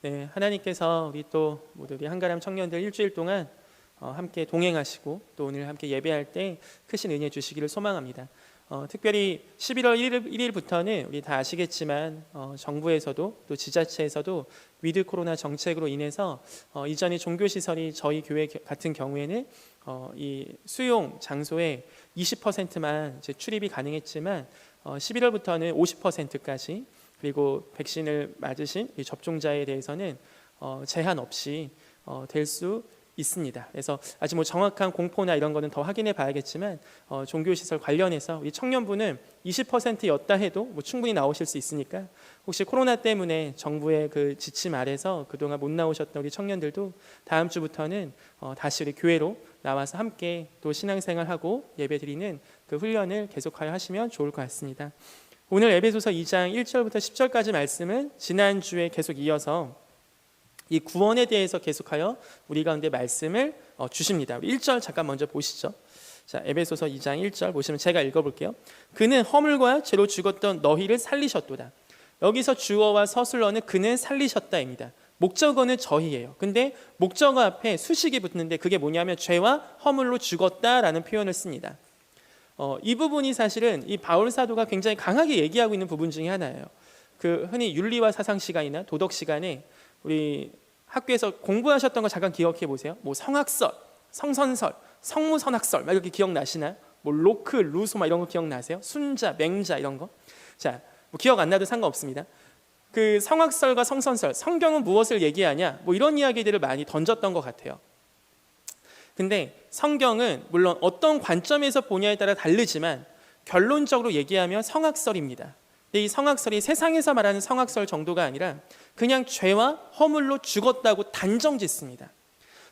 네, 하나님께서 우리 또 모두 우리 한가람 청년들 일주일 동안 함께 동행하시고 또 오늘 함께 예배할 때 크신 은혜 주시기를 소망합니다. 특별히 11월 1일부터는 우리 다 아시겠지만 정부에서도 또 지자체에서도 위드 코로나 정책으로 인해서 이전에 종교시설이 저희 교회 같은 경우에는 이 수용 장소에 20%만 이제 출입이 가능했지만 11월부터는 50%까지 그리고 백신을 맞으신 이 접종자에 대해서는 제한 없이 될 수 있습니다. 그래서 아직 뭐 정확한 공포나 이런 거는 더 확인해 봐야겠지만 종교시설 관련해서 우리 청년부는 20%였다 해도 뭐 충분히 나오실 수 있으니까 혹시 코로나 때문에 정부의 그 지침 아래서 그동안 못 나오셨던 우리 청년들도 다음 주부터는 다시 우리 교회로 나와서 함께 또 신앙생활하고 예배드리는 그 훈련을 계속하여 하시면 좋을 것 같습니다. 오늘 에베소서 2장 1절부터 10절까지 말씀은 지난주에 계속 이어서 이 구원에 대해서 계속하여 우리 가운데 말씀을 주십니다. 우리 1절 잠깐 먼저 보시죠. 자, 에베소서 2장 1절 보시면 제가 읽어볼게요. 그는 허물과 죄로 죽었던 너희를 살리셨도다. 여기서 주어와 서술어는 그는 살리셨다입니다. 목적어는 저희예요. 근데 목적어 앞에 수식이 붙는데 그게 뭐냐면 죄와 허물로 죽었다라는 표현을 씁니다. 이 부분이 사실은 이 바울 사도가 굉장히 강하게 얘기하고 있는 부분 중에 하나예요. 그 흔히 윤리와 사상 시간이나 도덕 시간에 우리 학교에서 공부하셨던 거 잠깐 기억해 보세요. 뭐 성학설, 성선설, 성무선학설 막 이렇게 기억나시나요? 뭐 로크, 루소 막 이런 거 기억나세요? 순자, 맹자 이런 거. 자, 뭐 기억 안 나도 상관없습니다. 그 성학설과 성선설, 성경은 무엇을 얘기하냐? 뭐 이런 이야기들을 많이 던졌던 것 같아요. 근데 성경은 물론 어떤 관점에서 보냐에 따라 다르지만 결론적으로 얘기하면 성학설입니다. 근데 이 성학설이 세상에서 말하는 성학설 정도가 아니라 그냥 죄와 허물로 죽었다고 단정 짓습니다.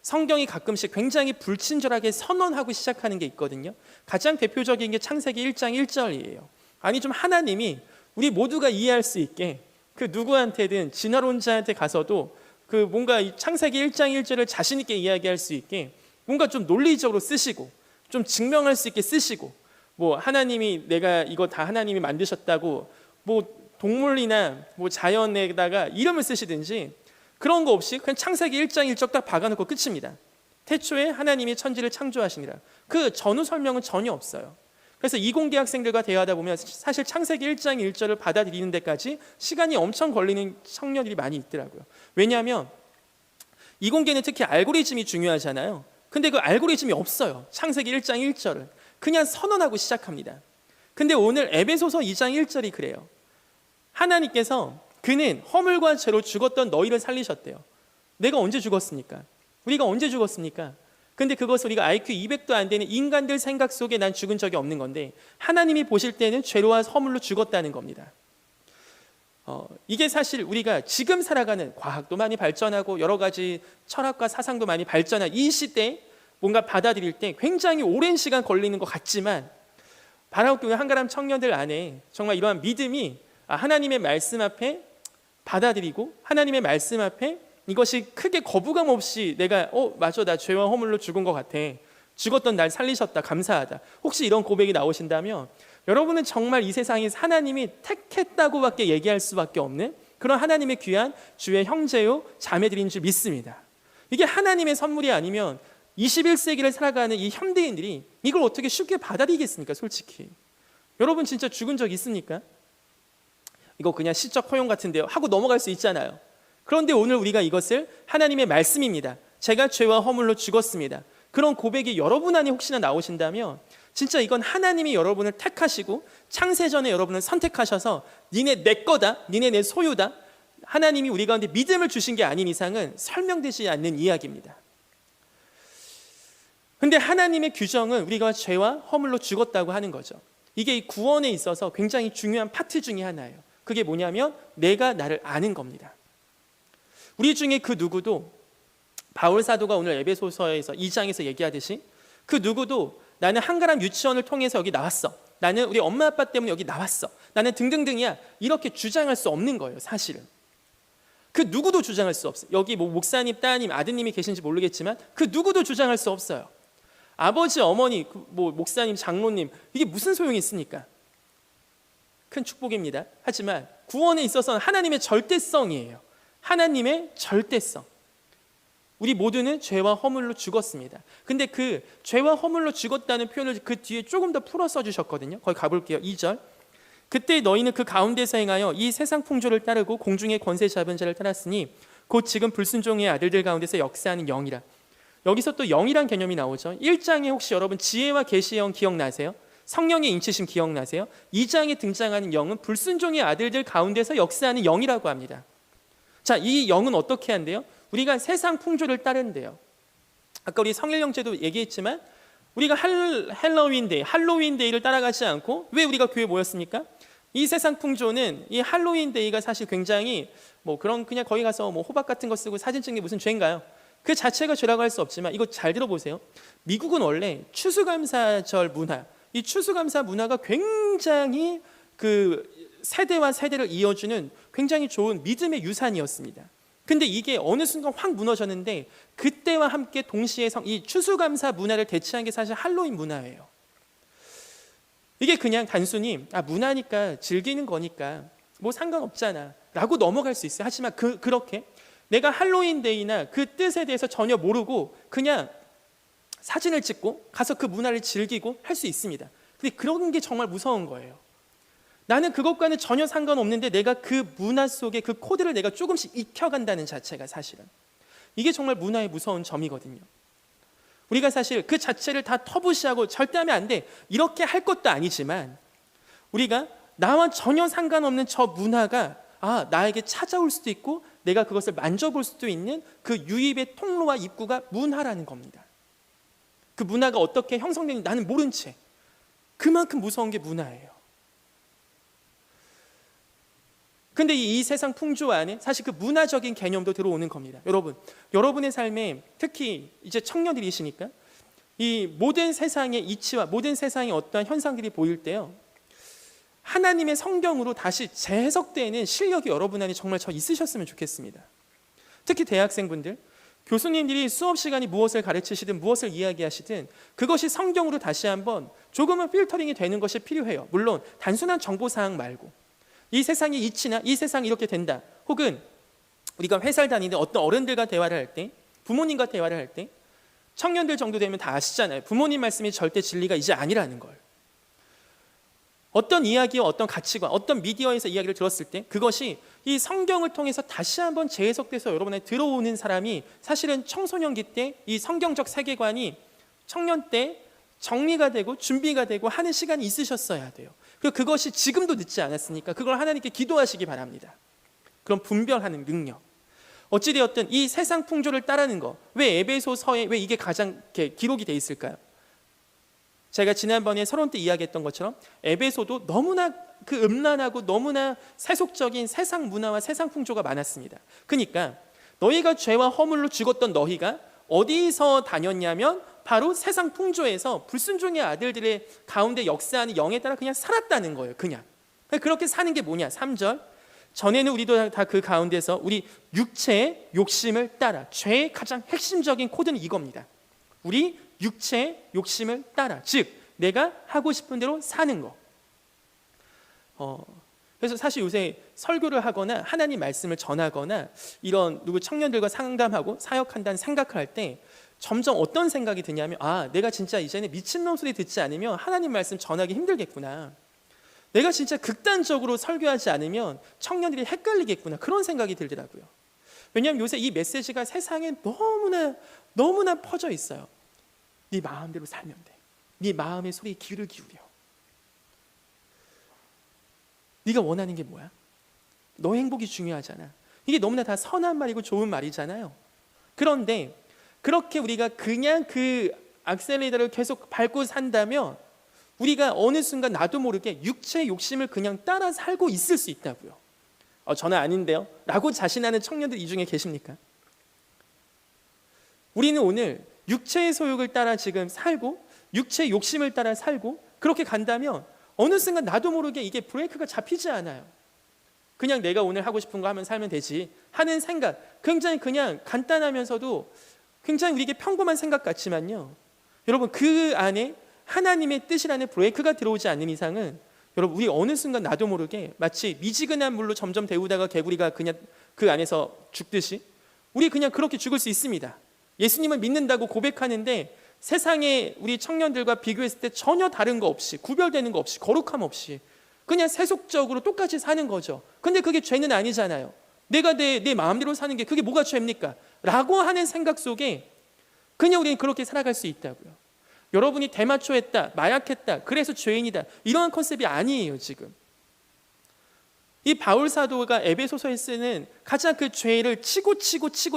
성경이 가끔씩 굉장히 불친절하게 선언하고 시작하는 게 있거든요. 가장 대표적인 게 창세기 1장 1절이에요. 아니 좀 하나님이 우리 모두가 이해할 수 있게 그 누구한테든 진화론자한테 가서도 그 뭔가 이 창세기 1장 1절을 자신 있게 이야기할 수 있게 뭔가 좀 논리적으로 쓰시고 좀 증명할 수 있게 쓰시고 뭐 하나님이 내가 이거 다 하나님이 만드셨다고 뭐 동물이나 뭐 자연에다가 이름을 쓰시든지 그런 거 없이 그냥 창세기 1장 1절 딱 박아놓고 끝입니다. 태초에 하나님이 천지를 창조하시니라. 그 전후 설명은 전혀 없어요. 그래서 이공계 학생들과 대화하다 보면 사실 창세기 1장 1절을 받아들이는 데까지 시간이 엄청 걸리는 청년들이 많이 있더라고요. 왜냐하면 이공계는 특히 알고리즘이 중요하잖아요. 근데 그 알고리즘이 없어요. 창세기 1장 1절을 그냥 선언하고 시작합니다. 근데 오늘 에베소서 2장 1절이 그래요. 하나님께서 그는 허물과 죄로 죽었던 너희를 살리셨대요. 내가 언제 죽었습니까? 우리가 언제 죽었습니까? 근데 그것을 우리가 IQ 200도 안 되는 인간들 생각 속에 난 죽은 적이 없는 건데 하나님이 보실 때는 죄로와 허물로 죽었다는 겁니다. 이게 사실 우리가 지금 살아가는 과학도 많이 발전하고 여러 가지 철학과 사상도 많이 발전한 이 시대에 뭔가 받아들일 때 굉장히 오랜 시간 걸리는 것 같지만 바라옵교회 한가람 청년들 안에 정말 이러한 믿음이 하나님의 말씀 앞에 받아들이고 하나님의 말씀 앞에 이것이 크게 거부감 없이 내가 맞아 나 죄와 허물로 죽은 것 같아 죽었던 날 살리셨다 감사하다 혹시 이런 고백이 나오신다면 여러분은 정말 이 세상에 하나님이 택했다고밖에 얘기할 수밖에 없는 그런 하나님의 귀한 주의 형제요 자매들인 줄 믿습니다. 이게 하나님의 선물이 아니면 21세기를 살아가는 이 현대인들이 이걸 어떻게 쉽게 받아들이겠습니까? 솔직히 여러분 진짜 죽은 적 있습니까? 이거 그냥 시적 허용 같은데요 하고 넘어갈 수 있잖아요. 그런데 오늘 우리가 이것을 하나님의 말씀입니다. 제가 죄와 허물로 죽었습니다. 그런 고백이 여러분 안에 혹시나 나오신다면 진짜 이건 하나님이 여러분을 택하시고 창세전에 여러분을 선택하셔서 니네 내 거다, 니네 내 소유다 하나님이 우리 가운데 믿음을 주신 게 아닌 이상은 설명되지 않는 이야기입니다. 근데 하나님의 규정은 우리가 죄와 허물로 죽었다고 하는 거죠. 이게 이 구원에 있어서 굉장히 중요한 파트 중에 하나예요. 그게 뭐냐면 내가 나를 아는 겁니다. 우리 중에 그 누구도 바울 사도가 오늘 에베소서에서 2장에서 얘기하듯이 그 누구도 나는 한가람 유치원을 통해서 여기 나왔어. 나는 우리 엄마 아빠 때문에 여기 나왔어. 나는 등등등이야. 이렇게 주장할 수 없는 거예요. 사실은. 그 누구도 주장할 수 없어요. 여기 뭐 목사님, 따님, 아드님이 계신지 모르겠지만 그 누구도 주장할 수 없어요. 아버지, 어머니, 뭐 목사님, 장로님 이게 무슨 소용이 있습니까? 큰 축복입니다. 하지만 구원에 있어서는 하나님의 절대성이에요. 하나님의 절대성. 우리 모두는 죄와 허물로 죽었습니다. 근데 그 죄와 허물로 죽었다는 표현을 그 뒤에 조금 더 풀어 써주셨거든요. 거기 가볼게요. 2절. 그때 너희는 그 가운데서 행하여 이 세상 풍조를 따르고 공중의 권세 잡은 자를 따랐으니 곧 지금 불순종의 아들들 가운데서 역사하는 영이라. 여기서 또 영이란 개념이 나오죠. 1장에 혹시 여러분 지혜와 계시의 영 기억나세요? 성령의 인치심 기억나세요? 2장에 등장하는 영은 불순종의 아들들 가운데서 역사하는 영이라고 합니다. 자, 이 영은 어떻게 한대요? 우리가 세상 풍조를 따른대요. 아까 우리 성일영제도 얘기했지만 우리가 할로윈 데이를 따라가지 않고 왜 우리가 교회에 모였습니까? 이 세상 풍조는 이 할로윈 데이가 사실 굉장히 뭐 그런 그냥 거기 가서 뭐 호박 같은 거 쓰고 사진 찍는 게 무슨 죄인가요? 그 자체가 죄라고 할 수 없지만 이거 잘 들어보세요. 미국은 원래 추수감사절 문화, 이 추수감사 문화가 굉장히 그 세대와 세대를 이어주는 굉장히 좋은 믿음의 유산이었습니다. 근데 이게 어느 순간 확 무너졌는데 그때와 함께 동시에 이 추수감사 문화를 대체한 게 사실 할로윈 문화예요. 이게 그냥 단순히 문화니까 즐기는 거니까 뭐 상관없잖아 라고 넘어갈 수 있어요. 하지만 그렇게 내가 할로윈 데이나 그 뜻에 대해서 전혀 모르고 그냥 사진을 찍고 가서 그 문화를 즐기고 할 수 있습니다. 근데 그런 게 정말 무서운 거예요. 나는 그것과는 전혀 상관없는데 내가 그 문화 속에 그 코드를 내가 조금씩 익혀간다는 자체가 사실은 이게 정말 문화의 무서운 점이거든요. 우리가 사실 그 자체를 다 터부시하고 절대 하면 안 돼 이렇게 할 것도 아니지만 우리가 나와 전혀 상관없는 저 문화가 나에게 찾아올 수도 있고 내가 그것을 만져볼 수도 있는 그 유입의 통로와 입구가 문화라는 겁니다. 그 문화가 어떻게 형성되는지 나는 모른 채 그만큼 무서운 게 문화예요. 근데 이 세상 풍조 안에 사실 그 문화적인 개념도 들어오는 겁니다. 여러분의 삶에 특히 이제 청년들이시니까 이 모든 세상의 이치와 모든 세상의 어떠한 현상들이 보일 때요, 하나님의 성경으로 다시 재해석되는 실력이 여러분 안에 정말 있으셨으면 좋겠습니다. 특히 대학생분들, 교수님들이 수업 시간이 무엇을 가르치시든 무엇을 이야기하시든 그것이 성경으로 다시 한번 조금은 필터링이 되는 것이 필요해요. 물론 단순한 정보사항 말고 이 세상의 이치나 이 세상이 이렇게 된다, 혹은 우리가 회사를 다니는데 어떤 어른들과 대화를 할 때, 부모님과 대화를 할 때 청년들 정도 되면 다 아시잖아요. 부모님 말씀이 절대 진리가 이제 아니라는 걸. 어떤 이야기와 어떤 가치관, 어떤 미디어에서 이야기를 들었을 때 그것이 이 성경을 통해서 다시 한번 재해석돼서 여러분에 들어오는 사람이 사실은 청소년기 때 이 성경적 세계관이 청년 때 정리가 되고 준비가 되고 하는 시간이 있으셨어야 돼요. 그리고 그것이 지금도 늦지 않았으니까 그걸 하나님께 기도하시기 바랍니다. 그런 분별하는 능력. 어찌되었든 이 세상 풍조를 따르는 거, 왜 에베소서에 왜 이게 가장 기록이 돼 있을까요? 제가 지난번에 서론 때 이야기했던 것처럼 에베소도 너무나 그 음란하고 너무나 세속적인 세상 문화와 세상 풍조가 많았습니다. 그러니까 너희가 죄와 허물로 죽었던 너희가 어디서 다녔냐면 바로 세상 풍조에서 불순종의 아들들의 가운데 역사하는 영에 따라 그냥 살았다는 거예요. 그냥 그렇게 사는 게 뭐냐? 3절, 전에는 우리도 다 그 가운데서 우리 육체의 욕심을 따라. 죄의 가장 핵심적인 코드는 이겁니다. 우리 육체의 욕심을 따라, 즉 내가 하고 싶은 대로 사는 거. 그래서 사실 요새 설교를 하거나 하나님 말씀을 전하거나 이런 누구 청년들과 상담하고 사역한다는 생각을 할 때 점점 어떤 생각이 드냐면, 내가 진짜 이제는 미친놈 소리 듣지 않으면 하나님 말씀 전하기 힘들겠구나, 내가 진짜 극단적으로 설교하지 않으면 청년들이 헷갈리겠구나, 그런 생각이 들더라고요. 왜냐하면 요새 이 메시지가 세상에 너무나 퍼져 있어요. 네 마음대로 살면 돼. 네 마음의 소리에 귀를 기울여. 네가 원하는 게 뭐야? 너 행복이 중요하잖아. 이게 너무나 다 선한 말이고 좋은 말이잖아요. 그런데 그렇게 우리가 그냥 그 악셀레이터를 계속 밟고 산다면 우리가 어느 순간 나도 모르게 육체의 욕심을 그냥 따라 살고 있을 수 있다고요. 저는 아닌데요 라고 자신하는 청년들 이 중에 계십니까? 우리는 오늘 육체의 소욕을 따라 지금 살고 육체의 욕심을 따라 살고 그렇게 간다면 어느 순간 나도 모르게 이게 브레이크가 잡히지 않아요. 그냥 내가 오늘 하고 싶은 거 하면 살면 되지 하는 생각, 굉장히 그냥 간단하면서도 굉장히 우리에게 평범한 생각 같지만요, 여러분 그 안에 하나님의 뜻이라는 브레이크가 들어오지 않는 이상은 여러분 우리 어느 순간 나도 모르게 마치 미지근한 물로 점점 데우다가 개구리가 그냥 그 안에서 죽듯이 우리 그냥 그렇게 죽을 수 있습니다. 예수님을 믿는다고 고백하는데 세상의 우리 청년들과 비교했을 때 전혀 다른 거 없이, 구별되는 거 없이, 거룩함 없이 그냥 세속적으로 똑같이 사는 거죠. 근데 그게 죄는 아니잖아요. 내가 내 마음대로 사는 게 그게 뭐가 죄입니까? 라고 하는 생각 속에 그냥 우리는 그렇게 살아갈 수 있다고요. 여러분이 대마초했다, 마약했다, 그래서 죄인이다, 이러한 컨셉이 아니에요. 지금 이 바울 사도가 에베소서에 쓰는 가장 그 죄를 치고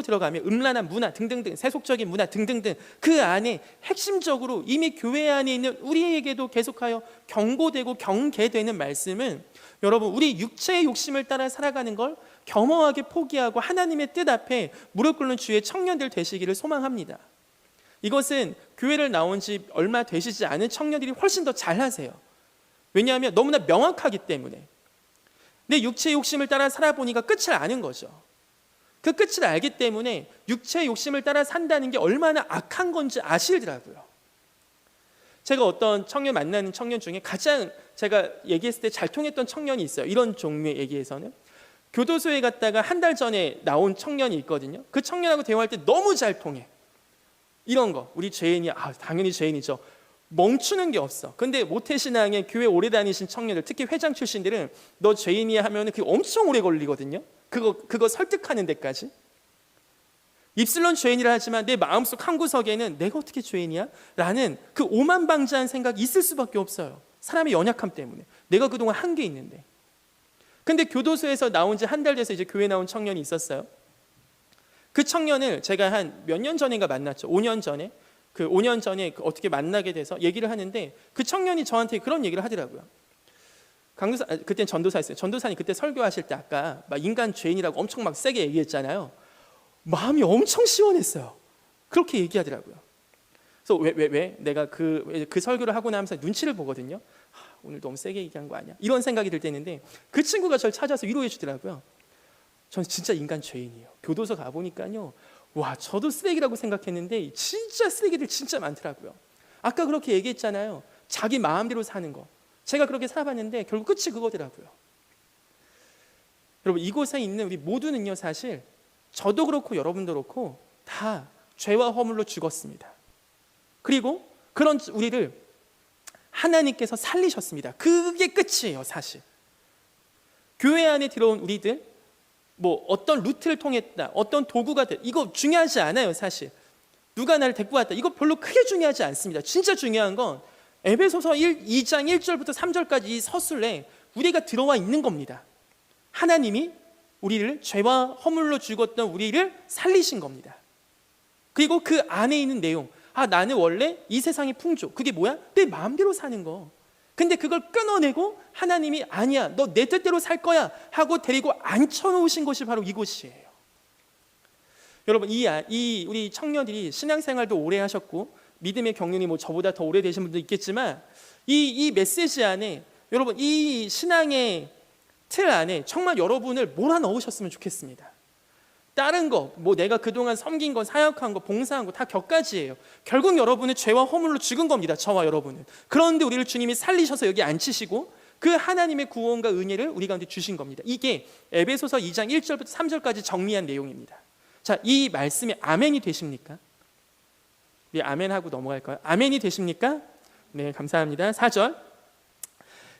들어가면 음란한 문화 등등등, 세속적인 문화 등등등, 그 안에 핵심적으로 이미 교회 안에 있는 우리에게도 계속하여 경고되고 경계되는 말씀은, 여러분, 우리 육체의 욕심을 따라 살아가는 걸 겸허하게 포기하고 하나님의 뜻 앞에 무릎 꿇는 주의 청년들 되시기를 소망합니다. 이것은 교회를 나온 지 얼마 되시지 않은 청년들이 훨씬 더 잘하세요. 왜냐하면 너무나 명확하기 때문에. 내 육체의 욕심을 따라 살아보니까 끝을 아는 거죠. 그 끝을 알기 때문에 육체의 욕심을 따라 산다는 게 얼마나 악한 건지 아시더라고요. 제가 어떤 청년 만나는 청년 중에 가장 제가 얘기했을 때 잘 통했던 청년이 있어요. 이런 종류의 얘기에서는 교도소에 갔다가 한 달 전에 나온 청년이 있거든요. 그 청년하고 대화할 때 너무 잘 통해. 이런 거, 우리 죄인이야. 당연히 죄인이죠. 멈추는 게 없어. 근데 모태신앙에 교회 오래 다니신 청년들, 특히 회장 출신들은 너 죄인이야 하면 그게 엄청 오래 걸리거든요. 그거 설득하는 데까지. 입술론 죄인이라 하지만 내 마음속 한 구석에는 내가 어떻게 죄인이야? 라는 그 오만방자한 생각이 있을 수밖에 없어요. 사람의 연약함 때문에. 내가 그동안 한 게 있는데. 근데 교도소에서 나온 지 한 달 돼서 이제 교회 나온 청년이 있었어요. 그 청년을 제가 한 몇 년 전인가 만났죠. 5년 전에. 그 5년 전에 어떻게 만나게 돼서 얘기를 하는데 그 청년이 저한테 그런 얘기를 하더라고요. 강도사, 그때는 전도사였어요. 전도사님 그때 설교하실 때 아까 막 인간 죄인이라고 엄청 막 세게 얘기했잖아요. 마음이 엄청 시원했어요. 그렇게 얘기하더라고요. 그래서 왜? 내가 그 설교를 하고 나면서 눈치를 보거든요. 오늘 너무 세게 얘기한 거 아니야? 이런 생각이 들 때인데 그 친구가 저를 찾아서 위로해 주더라고요. 저는 진짜 인간 죄인이에요. 교도소 가보니까요. 와, 저도 쓰레기라고 생각했는데 진짜 쓰레기들 진짜 많더라고요. 아까 그렇게 얘기했잖아요. 자기 마음대로 사는 거. 제가 그렇게 살아봤는데 결국 끝이 그거더라고요. 여러분, 이곳에 있는 우리 모두는요, 사실 저도 그렇고 여러분도 그렇고 다 죄와 허물로 죽었습니다. 그리고 그런 우리를 하나님께서 살리셨습니다. 그게 끝이에요, 사실. 교회 안에 들어온 우리들, 뭐 어떤 루트를 통했다, 어떤 도구가 됐다, 이거 중요하지 않아요. 사실 누가 나를 데리고 왔다, 이거 별로 크게 중요하지 않습니다. 진짜 중요한 건 에베소서 2장 1절부터 3절까지 이 서술에 우리가 들어와 있는 겁니다. 하나님이 우리를 죄와 허물로 죽었던 우리를 살리신 겁니다. 그리고 그 안에 있는 내용, 나는 원래 이 세상의 풍조, 그게 뭐야? 내 마음대로 사는 거. 근데 그걸 끊어내고 하나님이 아니야, 너 내 뜻대로 살 거야 하고 데리고 앉혀놓으신 곳이 바로 이곳이에요. 여러분, 이 우리 청년들이 신앙생활도 오래 하셨고 믿음의 경륜이 뭐 저보다 더 오래 되신 분도 있겠지만 이 메시지 안에, 여러분, 이 신앙의 틀 안에 정말 여러분을 몰아넣으셨으면 좋겠습니다. 다른 거, 뭐 내가 그동안 섬긴 거, 사역한 거, 봉사한 거 다 격가지예요. 결국 여러분은 죄와 허물로 죽은 겁니다. 저와 여러분은. 그런데 우리를 주님이 살리셔서 여기 앉히시고 그 하나님의 구원과 은혜를 우리 가운데 주신 겁니다. 이게 에베소서 2장 1절부터 3절까지 정리한 내용입니다. 자, 이 말씀이 아멘이 되십니까? 우리 아멘하고 넘어갈까요? 아멘이 되십니까? 네, 감사합니다. 4절.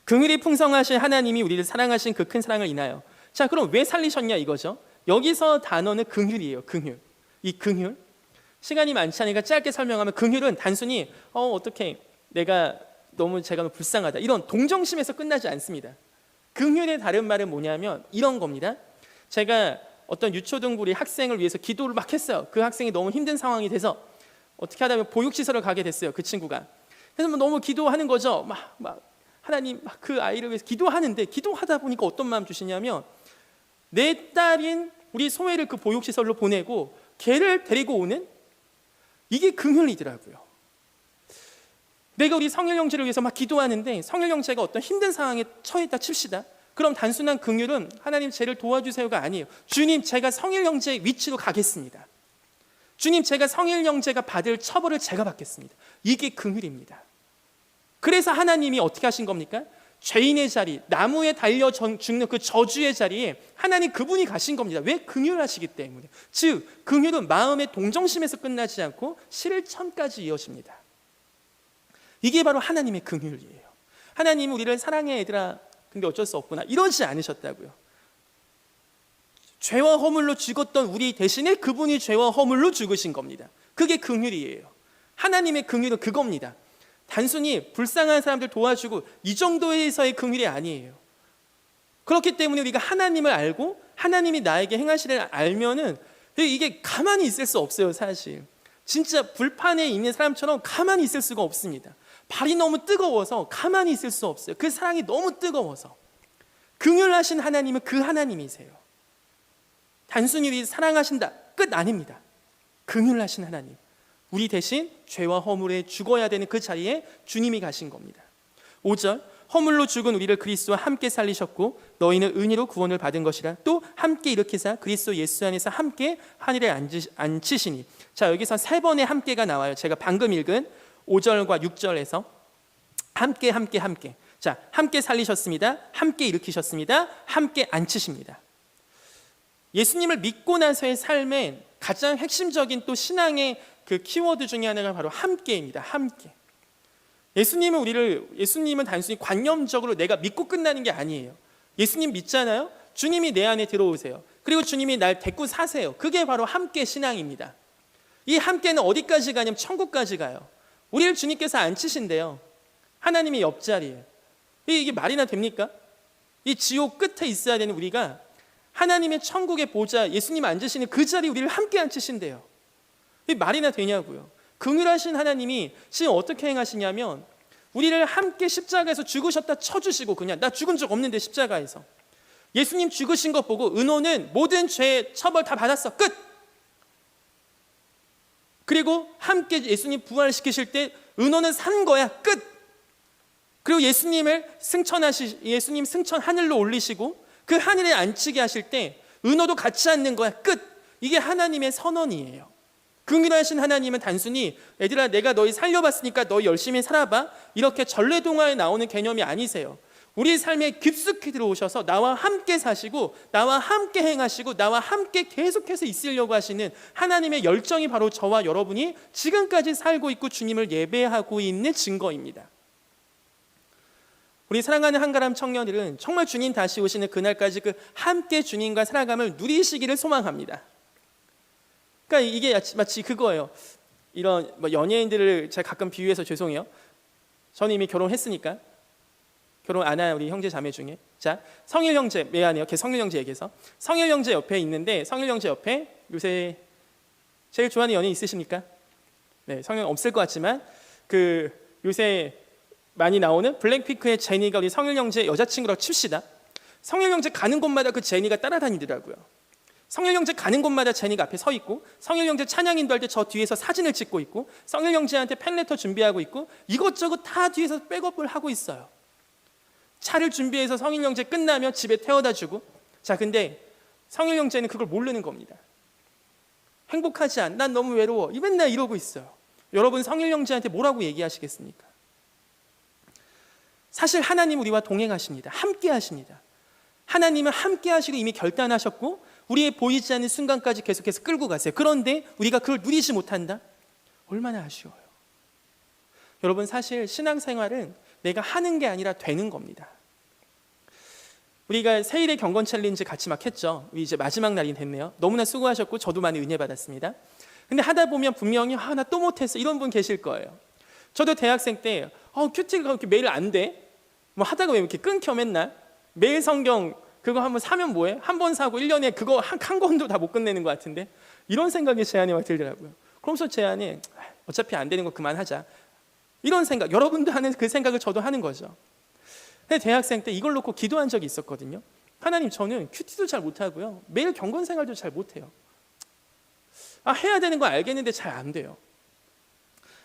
긍휼이 풍성하신 하나님이 우리를 사랑하신 그 큰 사랑을 인하여. 자, 그럼 왜 살리셨냐 이거죠. 여기서 단어는 긍휼이에요. 긍휼. 이 긍휼, 시간이 많지 않으니까 짧게 설명하면, 긍휼은 단순히 어떻게 제가 너무 불쌍하다, 이런 동정심에서 끝나지 않습니다. 긍휼의 다른 말은 뭐냐면 이런 겁니다. 제가 어떤 유초등부리 학생을 위해서 기도를 막 했어요. 그 학생이 너무 힘든 상황이 돼서 어떻게 하다 보면 보육시설을 가게 됐어요. 그 친구가. 그래서 너무 기도하는 거죠. 막 하나님, 그 아이를 위해서 기도하는데, 기도하다 보니까 어떤 마음 주시냐면, 내 딸인 우리 소혜를 그 보육시설로 보내고 걔를 데리고 오는, 이게 긍휼이더라고요. 내가 우리 성일 형제를 위해서 막 기도하는데 성일 형제가 어떤 힘든 상황에 처했다 칩시다. 그럼 단순한 긍휼은 하나님 쟤를 도와주세요가 아니에요. 주님, 제가 성일 형제 위치로 가겠습니다. 주님, 제가 성일 형제가 받을 처벌을 제가 받겠습니다. 이게 긍휼입니다. 그래서 하나님이 어떻게 하신 겁니까? 죄인의 자리, 나무에 달려 죽는 그 저주의 자리에 하나님 그분이 가신 겁니다. 왜? 긍휼하시기 때문에. 즉 긍휼은 마음의 동정심에서 끝나지 않고 실천까지 이어집니다. 이게 바로 하나님의 긍휼이에요. 하나님은 우리를 사랑해 얘들아 근데 어쩔 수 없구나 이러지 않으셨다고요. 죄와 허물로 죽었던 우리 대신에 그분이 죄와 허물로 죽으신 겁니다. 그게 긍휼이에요. 하나님의 긍휼은 그겁니다. 단순히 불쌍한 사람들 도와주고 이 정도에서의 긍휼이 아니에요. 그렇기 때문에 우리가 하나님을 알고 하나님이 나에게 행하시를 알면은 이게 가만히 있을 수 없어요. 사실 진짜 불판에 있는 사람처럼 가만히 있을 수가 없습니다. 발이 너무 뜨거워서 가만히 있을 수 없어요. 그 사랑이 너무 뜨거워서. 긍휼하신 하나님은 그 하나님이세요. 단순히 우리 사랑하신다 끝 아닙니다. 긍휼하신 하나님, 우리 대신 죄와 허물에 죽어야 되는 그 자리에 주님이 가신 겁니다. 5절, 허물로 죽은 우리를 그리스도와 함께 살리셨고 너희는 은혜로 구원을 받은 것이라. 또 함께 일으키사 그리스도 예수 안에서 함께 하늘에 앉히시니. 자, 여기서 세 번의 함께가 나와요. 제가 방금 읽은 5절과 6절에서 함께. 자, 함께 살리셨습니다. 함께 일으키셨습니다. 함께 앉히십니다. 예수님을 믿고 나서의 삶엔 가장 핵심적인 또 신앙의 그 키워드 중에 하나가 바로 함께입니다. 함께. 예수님은 단순히 관념적으로 내가 믿고 끝나는 게 아니에요. 예수님 믿잖아요. 주님이 내 안에 들어오세요. 그리고 주님이 날 데리고 사세요. 그게 바로 함께 신앙입니다. 이 함께는 어디까지 가냐면 천국까지 가요. 우리를 주님께서 앉히신대요. 하나님의 옆자리에. 이게 말이나 됩니까? 이 지옥 끝에 있어야 되는 우리가 하나님의 천국의 보좌, 예수님 앉으시는 그 자리에 우리를 함께 앉히신대요. 이게 말이나 되냐고요. 긍휼하신 하나님이 지금 어떻게 행하시냐면 우리를 함께 십자가에서 죽으셨다 쳐주시고, 그냥 나 죽은 적 없는데 십자가에서 예수님 죽으신 것 보고 은호는 모든 죄 처벌 다 받았어. 끝. 그리고 함께 예수님 부활시키실 때 은호는 산 거야. 끝. 그리고 예수님 승천 하늘로 올리시고 그 하늘에 앉히게 하실 때 은호도 같이 앉는 거야. 끝. 이게 하나님의 선언이에요. 긍휼하신 하나님은 단순히 애들아 내가 너희 살려봤으니까 너희 열심히 살아봐 이렇게 전래동화에 나오는 개념이 아니세요. 우리 삶에 깊숙이 들어오셔서 나와 함께 사시고 나와 함께 행하시고 나와 함께 계속해서 있으려고 하시는 하나님의 열정이 바로 저와 여러분이 지금까지 살고 있고 주님을 예배하고 있는 증거입니다. 우리 사랑하는 한가람 청년들은 정말 주님 다시 오시는 그날까지 그 함께 주님과 살아감을 누리시기를 소망합니다. 그러니까 이게 마치 그거예요. 이런 연예인들을 제가 가끔 비유해서 죄송해요. 저는 이미 결혼했으니까 결혼 안 한 우리 형제 자매 중에 자 성일 형제 미안해요. 성일 형제 얘기해서 성일 형제 옆에 있는데 성일 형제 옆에 요새 제일 좋아하는 연예인 있으십니까? 네, 성일 없을 것 같지만 그 요새 많이 나오는 블랙핑크의 제니가 우리 성일 형제 여자친구라고 칩시다. 성일 형제 가는 곳마다 그 제니가 따라다니더라고요. 성일 형제 가는 곳마다 제니가 앞에 서 있고 성일 형제 찬양 인도할 때 저 뒤에서 사진을 찍고 있고 성일 형제한테 팬레터 준비하고 있고 이것저것 다 뒤에서 백업을 하고 있어요. 차를 준비해서 성일 형제 끝나면 집에 태워다 주고. 자, 근데 성일 형제는 그걸 모르는 겁니다. 행복하지 않? 난 너무 외로워. 맨날 이러고 있어요. 여러분 성일 형제한테 뭐라고 얘기하시겠습니까? 사실 하나님 우리와 동행하십니다. 함께 하십니다. 하나님은 함께 하시고 이미 결단하셨고 우리의 보이지 않는 순간까지 계속해서 끌고 가세요. 그런데 우리가 그걸 누리지 못한다? 얼마나 아쉬워요. 여러분 사실 신앙생활은 내가 하는 게 아니라 되는 겁니다. 우리가 세일의 경건 챌린지 같이 막 했죠. 이제 마지막 날이 됐네요. 너무나 수고하셨고 저도 많이 은혜 받았습니다. 근데 하다 보면 분명히 나 또 못했어 이런 분 계실 거예요. 저도 대학생 때 큐티가 그렇게 매일 안 돼? 뭐 하다가 왜 이렇게 끊겨 맨날? 매일 성경 그거 한번 사면 뭐해? 한 번 사고 1년에 그거 한 권도 다 못 끝내는 것 같은데 이런 생각이 제 안에 막 들더라고요. 그러면서 제 안에 어차피 안 되는 거 그만하자 이런 생각, 여러분도 하는 그 생각을 저도 하는 거죠. 근데 대학생 때 이걸 놓고 기도한 적이 있었거든요. 하나님 저는 큐티도 잘 못하고요 매일 경건 생활도 잘 못해요. 해야 되는 거 알겠는데 잘 안 돼요.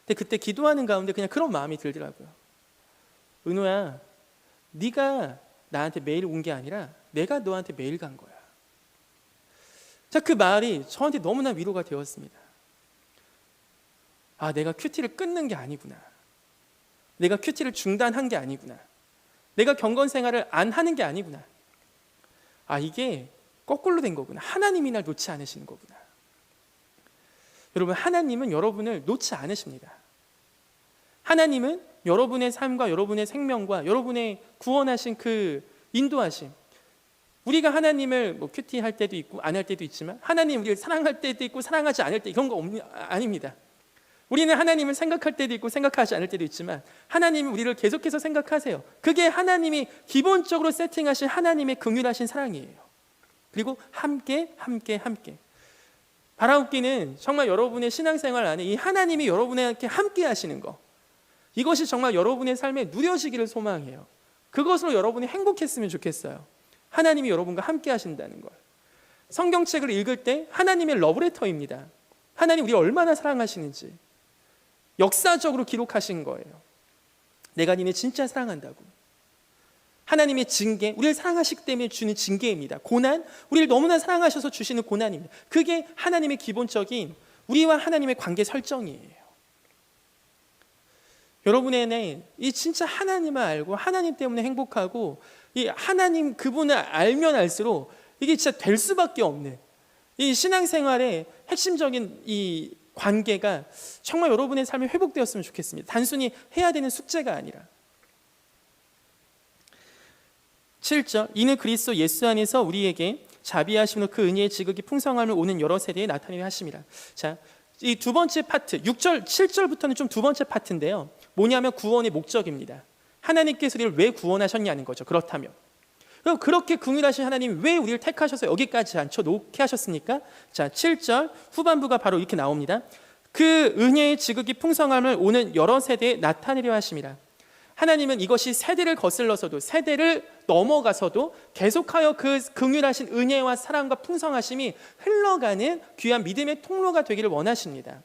근데 그때 기도하는 가운데 그냥 그런 마음이 들더라고요. 은호야, 네가 나한테 매일 온 게 아니라 내가 너한테 매일 간 거야. 자, 그 말이 저한테 너무나 위로가 되었습니다. 내가 큐티를 끊는 게 아니구나. 내가 큐티를 중단한 게 아니구나. 내가 경건 생활을 안 하는 게 아니구나. 이게 거꾸로 된 거구나. 하나님이 날 놓지 않으시는 거구나. 여러분, 하나님은 여러분을 놓지 않으십니다. 하나님은 여러분의 삶과 여러분의 생명과 여러분의 구원하신 그 인도하심, 우리가 하나님을 큐티할 때도 있고 안 할 때도 있지만 하나님 우리를 사랑할 때도 있고 사랑하지 않을 때 이런 거 아닙니다. 우리는 하나님을 생각할 때도 있고 생각하지 않을 때도 있지만 하나님은 우리를 계속해서 생각하세요. 그게 하나님이 기본적으로 세팅하신 하나님의 긍휼하신 사랑이에요. 그리고 함께 바라옵기는 정말 여러분의 신앙생활 안에 이 하나님이 여러분에게 함께 하시는 거, 이것이 정말 여러분의 삶에 누려지기를 소망해요. 그것으로 여러분이 행복했으면 좋겠어요. 하나님이 여러분과 함께 하신다는 걸. 성경책을 읽을 때 하나님의 러브레터입니다. 하나님 우리 얼마나 사랑하시는지 역사적으로 기록하신 거예요. 내가 니네 진짜 사랑한다고. 하나님의 징계, 우리를 사랑하시기 때문에 주는 징계입니다. 고난, 우리를 너무나 사랑하셔서 주시는 고난입니다. 그게 하나님의 기본적인 우리와 하나님의 관계 설정이에요. 여러분의 이 진짜 하나님을 알고 하나님 때문에 행복하고 이 하나님 그분을 알면 알수록 이게 진짜 될 수밖에 없는 이 신앙생활의 핵심적인 이 관계가 정말 여러분의 삶에 회복되었으면 좋겠습니다. 단순히 해야 되는 숙제가 아니라. 7절, 이는 그리스도 예수 안에서 우리에게 자비하심으로 그 은혜의 지극히 풍성함을 오는 여러 세대에 나타내게 하심이라. 자, 이 두 번째 파트, 6절, 7절부터는 좀 두 번째 파트인데요. 뭐냐면 구원의 목적입니다. 하나님께서 우리를 왜 구원하셨냐는 거죠. 그렇다면 그럼 그렇게 긍휼하신 하나님이 왜 우리를 택하셔서 여기까지 앉혀놓게 하셨습니까? 자, 7절 후반부가 바로 이렇게 나옵니다. 그 은혜의 지극히 풍성함을 오는 여러 세대에 나타내려 하심이라. 하나님은 이것이 세대를 거슬러서도 세대를 넘어가서도 계속하여 그 긍휼하신 은혜와 사랑과 풍성하심이 흘러가는 귀한 믿음의 통로가 되기를 원하십니다.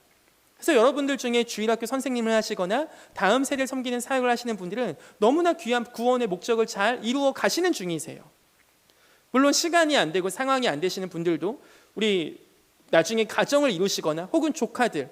그래서 여러분들 중에 주일학교 선생님을 하시거나 다음 세대를 섬기는 사역을 하시는 분들은 너무나 귀한 구원의 목적을 잘 이루어 가시는 중이세요. 물론 시간이 안 되고 상황이 안 되시는 분들도 우리 나중에 가정을 이루시거나 혹은 조카들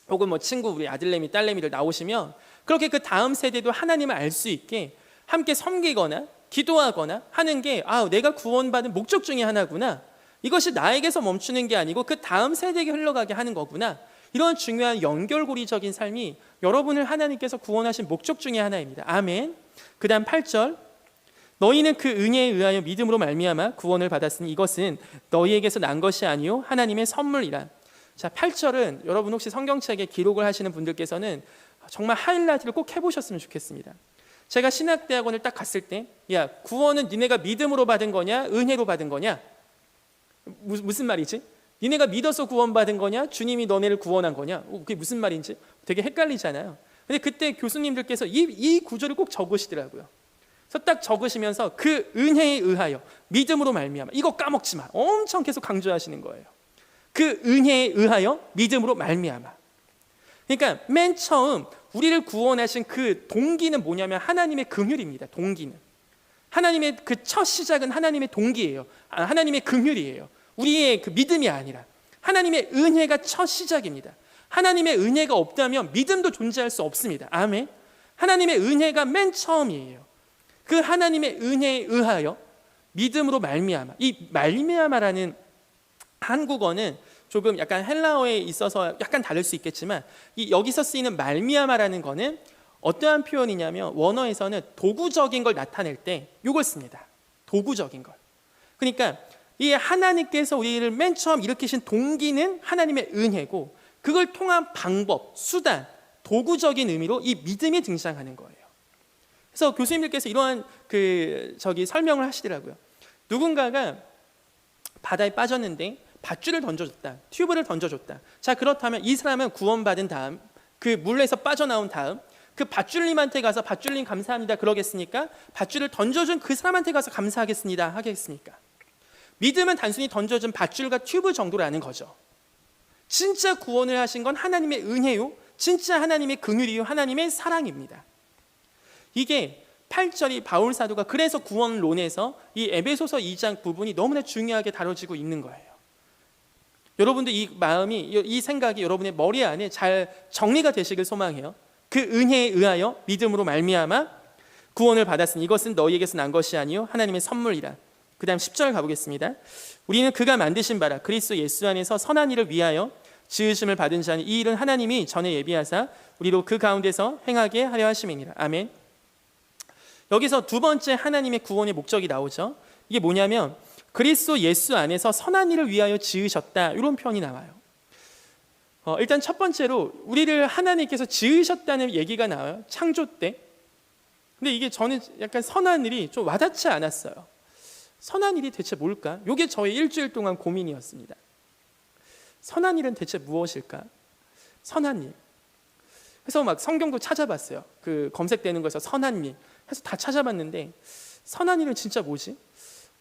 혹은 친구 우리 아들내미 딸내미들 나오시면 그렇게 그 다음 세대도 하나님을 알 수 있게 함께 섬기거나 기도하거나 하는 게 내가 구원받은 목적 중에 하나구나. 이것이 나에게서 멈추는 게 아니고 그 다음 세대에게 흘러가게 하는 거구나. 이런 중요한 연결고리적인 삶이 여러분을 하나님께서 구원하신 목적 중에 하나입니다. 아멘. 그 다음 8절, 너희는 그 은혜에 의하여 믿음으로 말미암아 구원을 받았으니 이것은 너희에게서 난 것이 아니요 하나님의 선물이라. 자, 8절은 여러분 혹시 성경책에 기록을 하시는 분들께서는 정말 하이라이트를 꼭 해보셨으면 좋겠습니다. 제가 신학대학원을 딱 갔을 때 구원은 니네가 믿음으로 받은 거냐 은혜로 받은 거냐, 무슨 말이지? 니네가 믿어서 구원받은 거냐 주님이 너네를 구원한 거냐, 그게 무슨 말인지 되게 헷갈리잖아요. 근데 그때 교수님들께서 이 구절을 꼭 적으시더라고요. 그래서 딱 적으시면서 그 은혜에 의하여 믿음으로 말미암아, 이거 까먹지 마, 엄청 계속 강조하시는 거예요. 그 은혜에 의하여 믿음으로 말미암아. 그러니까 맨 처음 우리를 구원하신 그 동기는 뭐냐면 하나님의 긍휼입니다. 동기는 하나님의 그 첫 시작은 하나님의 동기예요. 하나님의 긍휼이에요. 우리의 그 믿음이 아니라 하나님의 은혜가 첫 시작입니다. 하나님의 은혜가 없다면 믿음도 존재할 수 없습니다. 아멘. 하나님의 은혜가 맨 처음이에요. 그 하나님의 은혜에 의하여 믿음으로 말미암아. 이 말미암아라는 한국어는 조금 약간 헬라어에 있어서 약간 다를 수 있겠지만 여기서 쓰이는 말미암아라는 거는 어떠한 표현이냐면 원어에서는 도구적인 걸 나타낼 때 이걸 씁니다. 도구적인 걸. 그러니까 이 하나님께서 우리를 맨 처음 일으키신 동기는 하나님의 은혜고 그걸 통한 방법, 수단, 도구적인 의미로 이 믿음이 등장하는 거예요. 그래서 교수님들께서 이러한 설명을 하시더라고요. 누군가가 바다에 빠졌는데 밧줄을 던져줬다, 튜브를 던져줬다. 자, 그렇다면 이 사람은 구원받은 다음 그 물에서 빠져나온 다음 그 밧줄님한테 가서 밧줄님 감사합니다 그러겠습니까? 밧줄을 던져준 그 사람한테 가서 감사하겠습니다 하겠습니까? 믿음은 단순히 던져준 밧줄과 튜브 정도라는 거죠. 진짜 구원을 하신 건 하나님의 은혜요, 진짜 하나님의 긍휼이요, 하나님의 사랑입니다. 이게 8절이 바울 사도가 그래서 구원론에서 이 에베소서 2장 부분이 너무나 중요하게 다뤄지고 있는 거예요. 여러분들 이 마음이, 이 생각이 여러분의 머리 안에 잘 정리가 되시길 소망해요. 그 은혜에 의하여 믿음으로 말미암아 구원을 받았으니 이것은 너희에게서 난 것이 아니요 하나님의 선물이라. 그 다음 10절 가보겠습니다. 우리는 그가 만드신 바라 그리스도 예수 안에서 선한 일을 위하여 지으심을 받은 자니 이 일은 하나님이 전에 예비하사 우리로 그 가운데서 행하게 하려 하심이니라. 아멘. 여기서 두 번째 하나님의 구원의 목적이 나오죠. 이게 뭐냐면 그리스도 예수 안에서 선한 일을 위하여 지으셨다, 이런 표현이 나와요. 일단 첫 번째로 우리를 하나님께서 지으셨다는 얘기가 나와요. 창조 때. 근데 이게 저는 약간 선한 일이 좀 와닿지 않았어요. 선한 일이 대체 뭘까? 이게 저의 일주일 동안 고민이었습니다. 선한 일은 대체 무엇일까? 선한 일. 그래서 막 성경도 찾아봤어요. 그 검색되는 거에서 선한 일 해서 다 찾아봤는데 선한 일은 진짜 뭐지?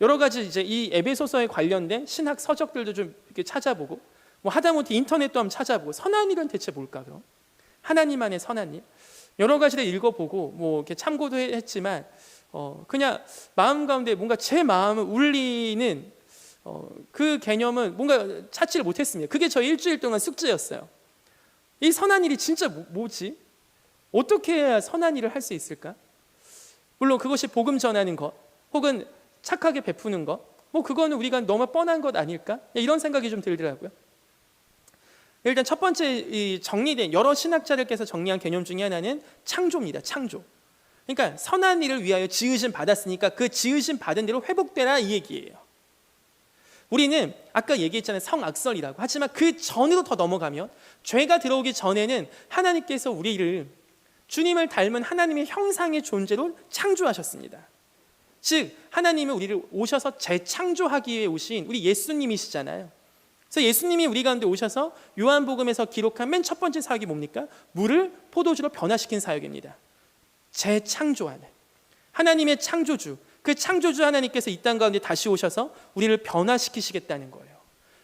여러 가지 이제 이 에베소서에 관련된 신학 서적들도 좀 이렇게 찾아보고 뭐 하다못해 인터넷도 한번 찾아보고 선한 일은 대체 뭘까? 그럼 하나님 안의 선한 일 여러 가지를 읽어보고 뭐 이렇게 참고도 했지만 그냥 마음 가운데 뭔가 제 마음을 울리는 그 개념은 뭔가 찾지를 못했습니다. 그게 저 일주일 동안 숙제였어요. 이 선한 일이 진짜 뭐지? 어떻게 해야 선한 일을 할 수 있을까? 물론 그것이 복음 전하는 것 혹은 착하게 베푸는 것, 뭐 그거는 우리가 너무 뻔한 것 아닐까? 이런 생각이 좀 들더라고요. 일단 첫 번째 이 정리된 여러 신학자들께서 정리한 개념 중에 하나는 창조입니다. 창조. 그러니까 선한 일을 위하여 지으심 받았으니까 그 지으심 받은 대로 회복되라, 이 얘기예요. 우리는 아까 얘기했잖아요. 성악설이라고. 하지만 그 전으로 더 넘어가면 죄가 들어오기 전에는 하나님께서 우리를 주님을 닮은 하나님의 형상의 존재로 창조하셨습니다. 즉 하나님은 우리를 오셔서 재창조하기 위해 오신 우리 예수님이시잖아요. 그래서 예수님이 우리 가운데 오셔서 요한복음에서 기록한 맨 첫 번째 사역이 뭡니까? 물을 포도주로 변화시킨 사역입니다. 재창조하는 하나님의 창조주, 그 창조주 하나님께서 이 땅 가운데 다시 오셔서 우리를 변화시키시겠다는 거예요.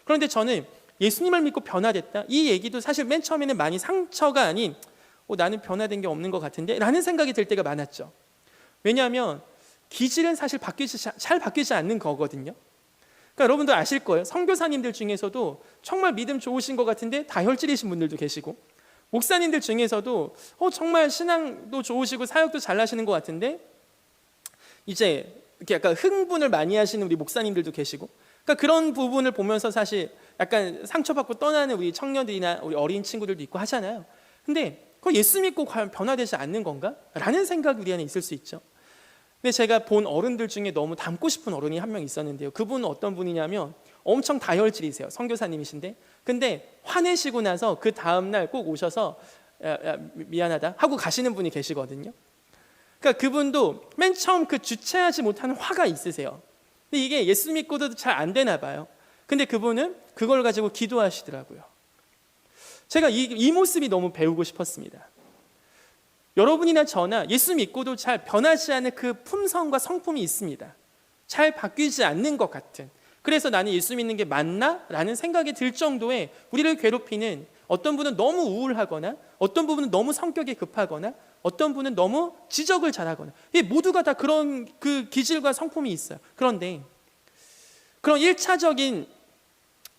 그런데 저는 예수님을 믿고 변화됐다, 이 얘기도 사실 맨 처음에는 많이 상처가 아닌 나는 변화된 게 없는 것 같은데 라는 생각이 들 때가 많았죠. 왜냐하면 기질은 사실 잘 바뀌지 않는 거거든요. 그러니까 여러분도 아실 거예요. 선교사님들 중에서도 정말 믿음 좋으신 것 같은데 다혈질이신 분들도 계시고, 목사님들 중에서도 정말 신앙도 좋으시고 사역도 잘하시는 것 같은데 이제 이렇게 약간 흥분을 많이 하시는 우리 목사님들도 계시고, 그러니까 그런 부분을 보면서 사실 약간 상처받고 떠나는 우리 청년들이나 우리 어린 친구들도 있고 하잖아요. 근데 그거 예수 믿고 과연 변화되지 않는 건가? 라는 생각이 우리 안에 있을 수 있죠. 근데 제가 본 어른들 중에 너무 닮고 싶은 어른이 한 명 있었는데요. 그분은 어떤 분이냐면 엄청 다혈질이세요. 선교사님이신데 근데 화내시고 나서 그 다음날 꼭 오셔서 야, 미안하다 하고 가시는 분이 계시거든요. 그러니까 그분도 맨 처음 그 주체하지 못하는 화가 있으세요. 근데 이게 예수 믿고도 잘 안 되나 봐요. 근데 그분은 그걸 가지고 기도하시더라고요. 제가 이 모습이 너무 배우고 싶었습니다. 여러분이나 저나 예수 믿고도 잘 변하지 않는 그 품성과 성품이 있습니다. 잘 바뀌지 않는 것 같은, 그래서 나는 예수 믿는 게 맞나? 라는 생각이 들 정도의 우리를 괴롭히는, 어떤 분은 너무 우울하거나 어떤 분은 너무 성격이 급하거나 어떤 분은 너무 지적을 잘하거나, 모두가 다 그런 그 기질과 성품이 있어요. 그런데 그런 1차적인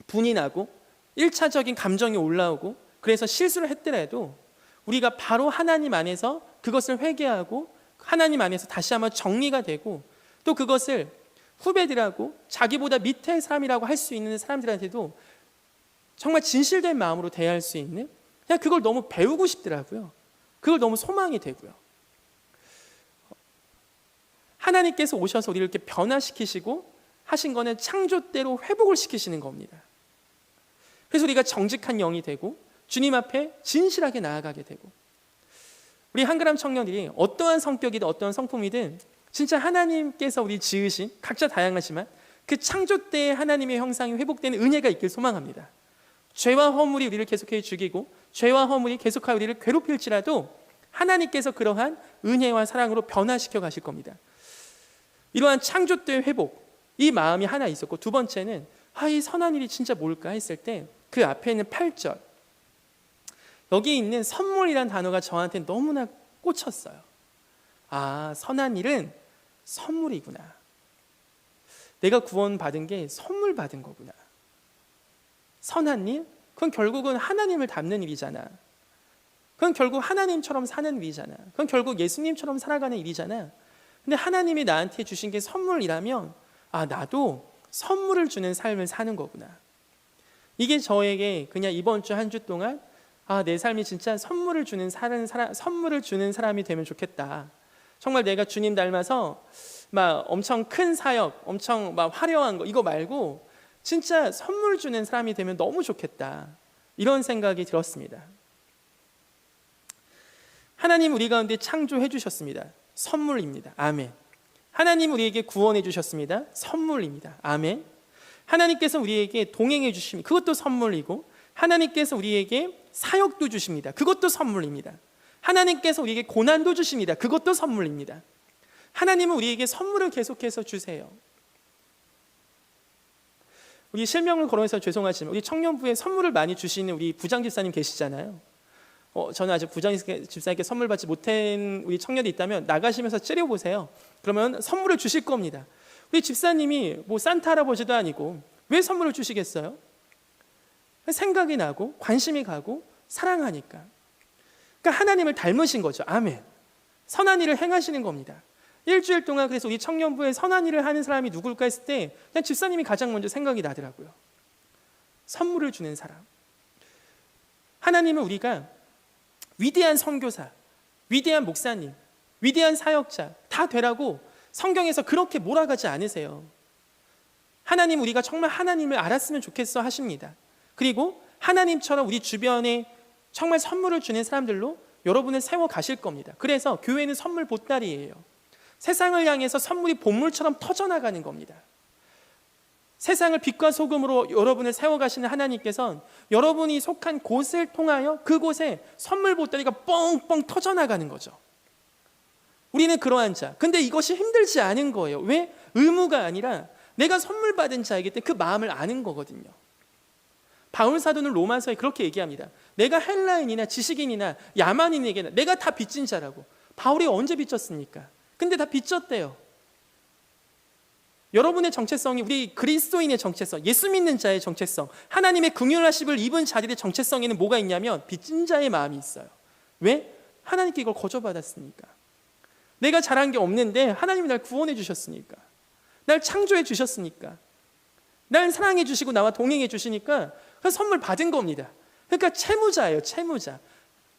분이 나고 1차적인 감정이 올라오고 그래서 실수를 했더라도 우리가 바로 하나님 안에서 그것을 회개하고 하나님 안에서 다시 한번 정리가 되고, 또 그것을 후배들하고 자기보다 밑에 사람이라고 할 수 있는 사람들한테도 정말 진실된 마음으로 대할 수 있는, 그냥 그걸 너무 배우고 싶더라고요. 그걸 너무 소망이 되고요. 하나님께서 오셔서 우리를 이렇게 변화시키시고 하신 거는 창조대로 회복을 시키시는 겁니다. 그래서 우리가 정직한 영이 되고 주님 앞에 진실하게 나아가게 되고, 우리 한가람 청년들이 어떠한 성격이든 어떠한 성품이든 진짜 하나님께서 우리 지으신 각자 다양하지만 그 창조 때의 하나님의 형상이 회복되는 은혜가 있길 소망합니다. 죄와 허물이 우리를 계속해 죽이고 죄와 허물이 계속하여 우리를 괴롭힐지라도 하나님께서 그러한 은혜와 사랑으로 변화시켜 가실 겁니다. 이러한 창조 때의 회복, 이 마음이 하나 있었고, 두 번째는 이 선한 일이 진짜 뭘까 했을 때 그 앞에 있는 8절, 여기 있는 선물이란 단어가 저한테 너무나 꽂혔어요. 선한 일은 선물이구나. 내가 구원받은 게 선물 받은 거구나. 선한 일? 그건 결국은 하나님을 닮는 일이잖아. 그건 결국 하나님처럼 사는 일이잖아. 그건 결국 예수님처럼 살아가는 일이잖아. 근데 하나님이 나한테 주신 게 선물이라면 나도 선물을 주는 삶을 사는 거구나. 이게 저에게 그냥 이번 주 한 주 동안 내 삶이 진짜 선물을 주는 사람이 되면 좋겠다. 정말 내가 주님 닮아서 막 엄청 큰 사역, 엄청 막 화려한 거 이거 말고 진짜 선물 주는 사람이 되면 너무 좋겠다. 이런 생각이 들었습니다. 하나님 우리 가운데 창조해 주셨습니다. 선물입니다. 아멘. 하나님 우리에게 구원해 주셨습니다. 선물입니다. 아멘. 하나님께서 우리에게 동행해 주십니다. 그것도 선물이고, 하나님께서 우리에게 사역도 주십니다. 그것도 선물입니다. 하나님께서 우리에게 고난도 주십니다. 그것도 선물입니다. 하나님은 우리에게 선물을 계속해서 주세요. 우리 실명을 거론해서 죄송하지만 우리 청년부에 선물을 많이 주시는 우리 부장 집사님 계시잖아요. 저는 아직 부장 집사님께 선물 받지 못한 우리 청년이 있다면 나가시면서 찌려보세요. 그러면 선물을 주실 겁니다. 우리 집사님이 뭐 산타 할아버지도 아니고 왜 선물을 주시겠어요? 생각이 나고 관심이 가고 사랑하니까. 그러니까 하나님을 닮으신 거죠. 아멘. 선한 일을 행하시는 겁니다. 일주일 동안 그래서 우리 청년부에 선한 일을 하는 사람이 누굴까 했을 때 그냥 집사님이 가장 먼저 생각이 나더라고요. 선물을 주는 사람. 하나님은 우리가 위대한 선교사, 위대한 목사님, 위대한 사역자 다 되라고 성경에서 그렇게 몰아가지 않으세요. 하나님 우리가 정말 하나님을 알았으면 좋겠어 하십니다. 그리고 하나님처럼 우리 주변에 정말 선물을 주는 사람들로 여러분을 세워 가실 겁니다. 그래서 교회는 선물 보따리예요. 세상을 향해서 선물이 본물처럼 터져나가는 겁니다. 세상을 빛과 소금으로 여러분을 세워가시는 하나님께서는 여러분이 속한 곳을 통하여 그곳에 선물 보따리가 뻥뻥 터져나가는 거죠. 우리는 그러한 자. 근데 이것이 힘들지 않은 거예요. 왜? 의무가 아니라 내가 선물 받은 자이기 때문에 그 마음을 아는 거거든요. 바울 사도는 로마서에 그렇게 얘기합니다. 내가 헬라인이나 지식인이나 야만인에게나 내가 다 빚진 자라고. 바울이 언제 빚졌습니까? 근데 다 빚졌대요. 여러분의 정체성이 우리 그리스도인의 정체성, 예수 믿는 자의 정체성, 하나님의 긍휼하심을 입은 자들의 정체성에는 뭐가 있냐면 빚진 자의 마음이 있어요. 왜? 하나님께 이걸 거저받았으니까. 내가 잘한 게 없는데 하나님이 날 구원해 주셨으니까. 날 창조해 주셨으니까. 날 사랑해 주시고 나와 동행해 주시니까 그 선물 받은 겁니다. 그러니까 채무자예요. 채무자.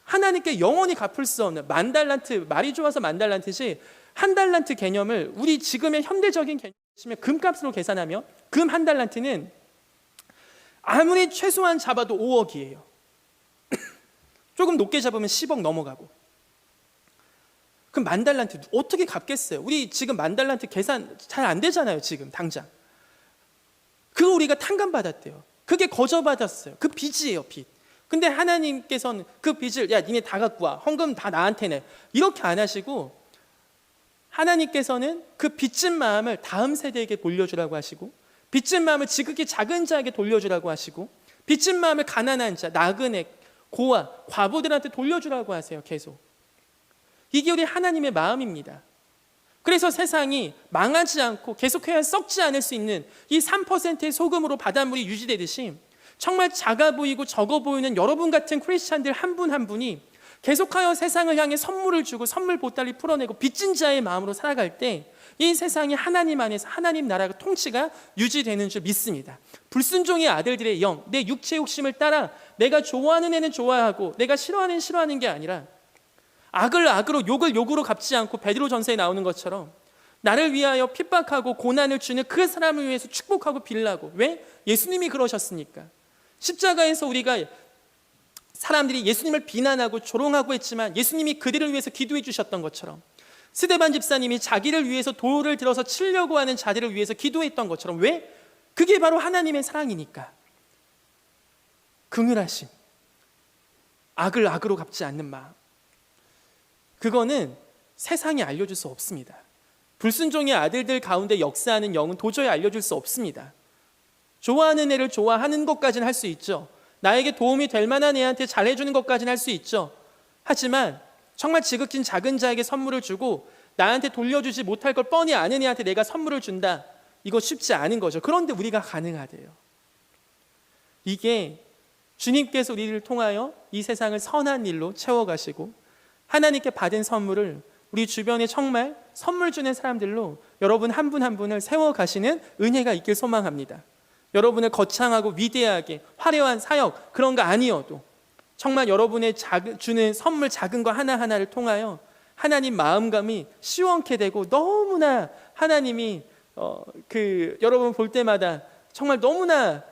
하나님께 영원히 갚을 수 없는 만달란트, 말이 좋아서 만달란트지 한 달란트 개념을 우리 지금의 현대적인 개념이면 금값으로 계산하면 금 한 달란트는 아무리 최소한 잡아도 5억이에요. 조금 높게 잡으면 10억 넘어가고. 그럼 만달란트 어떻게 갚겠어요? 우리 지금 만달란트 계산 잘 안 되잖아요. 지금 당장. 그거 우리가 탕감받았대요. 그게 거저받았어요. 그 빚이에요. 빚. 근데 하나님께서는 그 빚을 야 니네 다 갖고 와. 헌금 다 나한테 내. 이렇게 안 하시고 하나님께서는 그 빚진 마음을 다음 세대에게 돌려주라고 하시고 빚진 마음을 지극히 작은 자에게 돌려주라고 하시고 빚진 마음을 가난한 자, 나그네, 고아, 과부들한테 돌려주라고 하세요. 계속. 이게 우리 하나님의 마음입니다. 그래서 세상이 망하지 않고 계속해야 썩지 않을 수 있는 이 3%의 소금으로 바닷물이 유지되듯이 정말 작아 보이고 적어 보이는 여러분 같은 크리스찬들 한 분 한 분이 계속하여 세상을 향해 선물을 주고 선물 보따리 풀어내고 빚진 자의 마음으로 살아갈 때 이 세상이 하나님 안에서 하나님 나라가 통치가 유지되는 줄 믿습니다. 불순종의 아들들의 영, 내 육체 욕심을 따라 내가 좋아하는 애는 좋아하고 내가 싫어하는 애는 싫어하는 게 아니라 악을 악으로 욕을 욕으로 갚지 않고 베드로 전서에 나오는 것처럼 나를 위하여 핍박하고 고난을 주는 그 사람을 위해서 축복하고 빌라고. 왜? 예수님이 그러셨으니까. 십자가에서 우리가 사람들이 예수님을 비난하고 조롱하고 했지만 예수님이 그들을 위해서 기도해 주셨던 것처럼 스데반 집사님이 자기를 위해서 돌을 들어서 치려고 하는 자들을 위해서 기도했던 것처럼. 왜? 그게 바로 하나님의 사랑이니까. 긍휼하심, 악을 악으로 갚지 않는 마음, 그거는 세상이 알려줄 수 없습니다. 불순종의 아들들 가운데 역사하는 영은 도저히 알려줄 수 없습니다. 좋아하는 애를 좋아하는 것까지는 할 수 있죠. 나에게 도움이 될 만한 애한테 잘해주는 것까지는 할 수 있죠. 하지만 정말 지극히 작은 자에게 선물을 주고 나한테 돌려주지 못할 걸 뻔히 아는 애한테 내가 선물을 준다. 이거 쉽지 않은 거죠. 그런데 우리가 가능하대요. 이게 주님께서 우리를 통하여 이 세상을 선한 일로 채워가시고 하나님께 받은 선물을 우리 주변에 정말 선물 주는 사람들로 여러분 한 분 한 분을 세워가시는 은혜가 있길 소망합니다. 여러분을 거창하고 위대하게 화려한 사역 그런 거 아니어도 정말 여러분의 주는 선물 작은 거 하나하나를 통하여 하나님 마음감이 시원케 되고 너무나 하나님이 여러분 볼 때마다 정말 너무나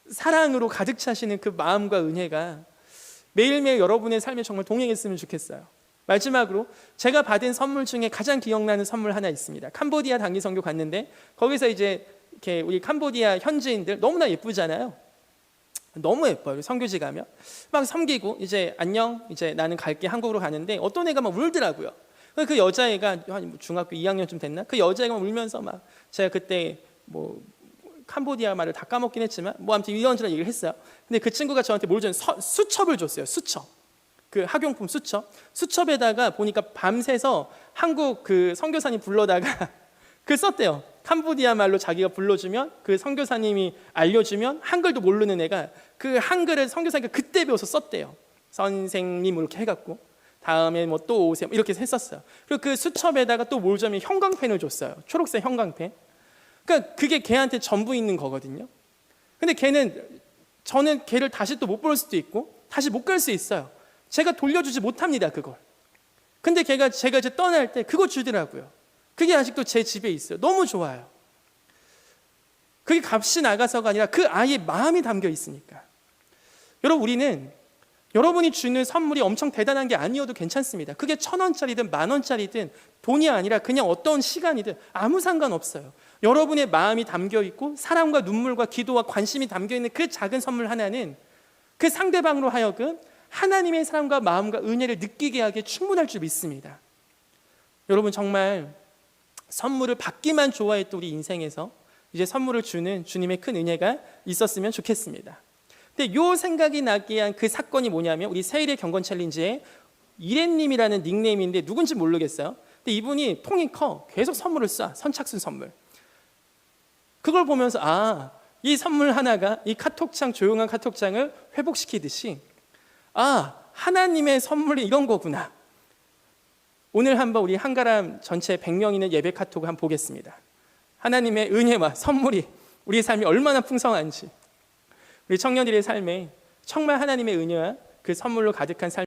사랑으로 가득 차시는 그 마음과 은혜가 매일매일 여러분의 삶에 정말 동행했으면 좋겠어요. 마지막으로 제가 받은 선물 중에 가장 기억나는 선물 하나 있습니다. 캄보디아 단기 선교 갔는데 거기서 이제 이렇게 우리 캄보디아 현지인들 너무나 예쁘잖아요. 너무 예뻐요. 선교지 가면 막 섬기고 이제 안녕 이제 나는 갈게 한국으로 가는데 어떤 애가 막 울더라고요. 그 여자애가 한 중학교 2학년쯤 됐나? 그 여자애가 막 울면서 막 제가 그때 뭐 캄보디아 말을 다 까먹긴 했지만 뭐 아무튼 이런저런 얘기를 했어요. 근데 그 친구가 저한테 뭘 줬냐면 수첩을 줬어요. 수첩. 그 학용품 수첩. 수첩에다가 보니까 밤새서 한국 그 선교사님 불러다가 그 썼대요. 캄보디아 말로 자기가 불러주면 그 선교사님이 알려주면 한글도 모르는 애가 그 한글을 선교사님이 그때 배워서 썼대요. 선생님 이렇게 해갖고 다음에 뭐 또 오세요 이렇게 했었어요. 그리고 그 수첩에다가 또 뭘 주면 형광펜을 줬어요. 초록색 형광펜. 그러니까 그게 걔한테 전부 있는 거거든요. 근데 저는 걔를 다시 또 못 볼 수도 있고 다시 못 갈 수 있어요. 제가 돌려주지 못합니다 그걸. 근데 제가 이제 떠날 때 그거 주더라고요. 그게 아직도 제 집에 있어요. 너무 좋아요. 그게 값이 나가서가 아니라 그 아이의 마음이 담겨 있으니까. 여러분 우리는 여러분이 주는 선물이 엄청 대단한 게 아니어도 괜찮습니다. 그게 1,000원짜리든 10,000원짜리든 돈이 아니라 그냥 어떤 시간이든 아무 상관없어요. 여러분의 마음이 담겨 있고 사랑과 눈물과 기도와 관심이 담겨 있는 그 작은 선물 하나는 그 상대방으로 하여금 하나님의 사랑과 마음과 은혜를 느끼게 하기에 충분할 줄 믿습니다. 여러분 정말 선물을 받기만 좋아했던 우리 인생에서 이제 선물을 주는 주님의 큰 은혜가 있었으면 좋겠습니다. 근데 요 생각이 나게 한 그 사건이 뭐냐면 우리 세일의 경건 챌린지에 이래님이라는 닉네임인데 누군지 모르겠어요. 근데 이분이 통이 커 계속 선물을 쏴. 선착순 선물. 그걸 보면서 이 선물 하나가 이 카톡창 조용한 카톡창을 회복시키듯이 하나님의 선물이 이런 거구나. 오늘 한번 우리 한가람 전체 100명이는 예배 카톡을 한번 보겠습니다. 하나님의 은혜와 선물이 우리의 삶이 얼마나 풍성한지 우리 청년들의 삶에 정말 하나님의 은혜와 그 선물로 가득한 삶